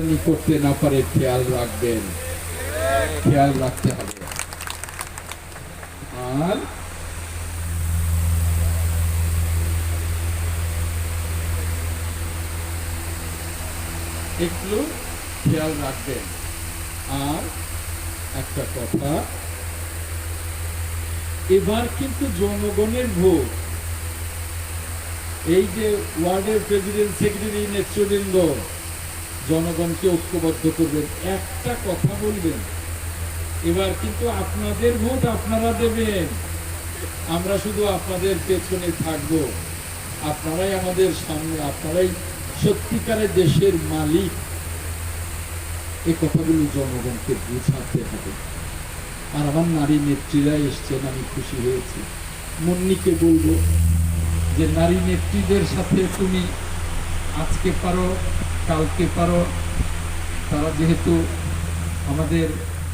Journey করতে না পারে খেয়াল রাখবেন, খেয়াল রাখতে হবে। আর একটু খেয়াল রাখবেন। আর একটা কথা, এবার কিন্তু জনগণের ভোট। এই যে ওয়ার্ডের প্রেসিডেন্ট, সেক্রেটারি, নেতৃবৃন্দ জনগণকে ঐক্যবদ্ধ করবেন, একটা কথা বলবেন, এবার কিন্তু আপনাদের ভোট আপনারা দেবেন, আমরা শুধু আপনাদের পেছনে থাকব। আপনারাই আমাদের সামনে, আপনারাই সত্যিকারের দেশের মালিক। এই কথাগুলো জনগণকে বোঝাতে হবে। আর আমার নারী নেত্রীরা এসছেন, আমি খুশি হয়েছি। মুন্নিকে বলবো যে নারী নেত্রীদের সাথে তুমি আজকে পারো, কালকে পারো, তারা যেহেতু আমাদের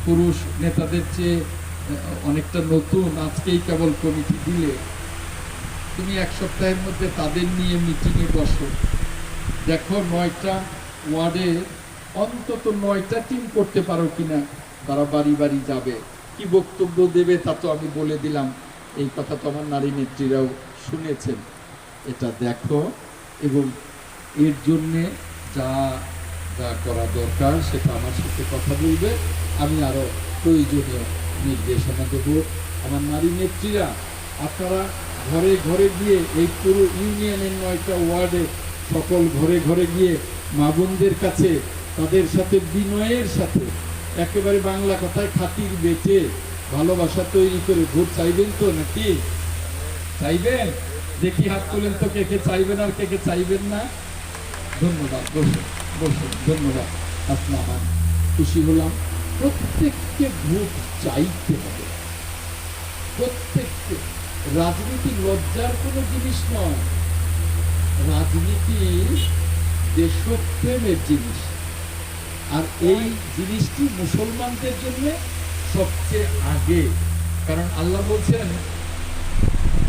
পুরুষ নেতাদের চেয়ে অনেকটা নতুন, আজকেই কেবল কমিটি দিলে, তুমি এক সপ্তাহের মধ্যে তাদের নিয়ে মিটিংয়ে বসো। দেখো 9টা ওয়ার্ডে অন্তত 9টা টিম করতে পারো কিনা। তারা বাড়ি বাড়ি যাবে, কি বক্তব্য দেবে তা তো আমি বলে দিলাম। এই কথা তো আমার নারী নেত্রীরাও শুনেছেন। এটা দেখো এবং এর জন্যে যা যা করা দরকার সেটা আমার সাথে কথা বলবে। আমি আরও প্রয়োজনীয় নির্দেশনা দেব। আমার নারী নেত্রীরা, আপনারা ঘরে ঘরে গিয়ে এই পুরো ইউনিয়নের 9টা ওয়ার্ডে সকল ঘরে ঘরে গিয়ে মা বোনদের কাছে তাদের সাথে বিনয়ের সাথে, একেবারে বাংলা কথায় খাতির বেঁচে ভালোবাসা তৈরি করে ভোট চাইবেন তো, নাকি চাইবেন? দেখি হাত তোলেন তো, কে কে চাইবেন আর কে কে চাইবেন না। ধন্যবাদ, বসুন বসুন, ধন্যবাদ। আপনার খুশি হলাম। প্রত্যেককে ভোট চাইতে হবে, প্রত্যেককে। রাজনীতি লজ্জার কোনো জিনিস নয়, রাজনীতি দেশপ্রেমের জিনিস। আর এই জিনিসটি মুসলমানদের জন্য সবচেয়ে আগে, কারণ আল্লাহ বলছেন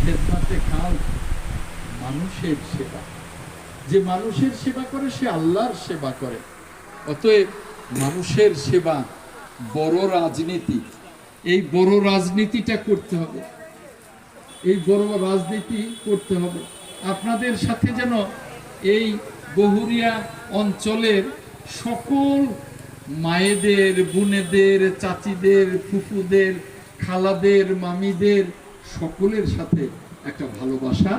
খেদমাতে খাল, মানুষের সেবা। যে মানুষের সেবা করে সে আল্লাহর সেবা করে। অতএব মানুষের সেবা বড় রাজনীতি। এই বড় রাজনীতিটা করতে হবে, এই বড় রাজনীতি করতে হবে। আপনাদের সাথে যেন এই বহুরিয়া অঞ্চলের সকল মায়েদের, বোনেদের, চাচিদের, ফুফুদের, খালাদের, মামিদের সকলের সাথে একটা ভালোবাসা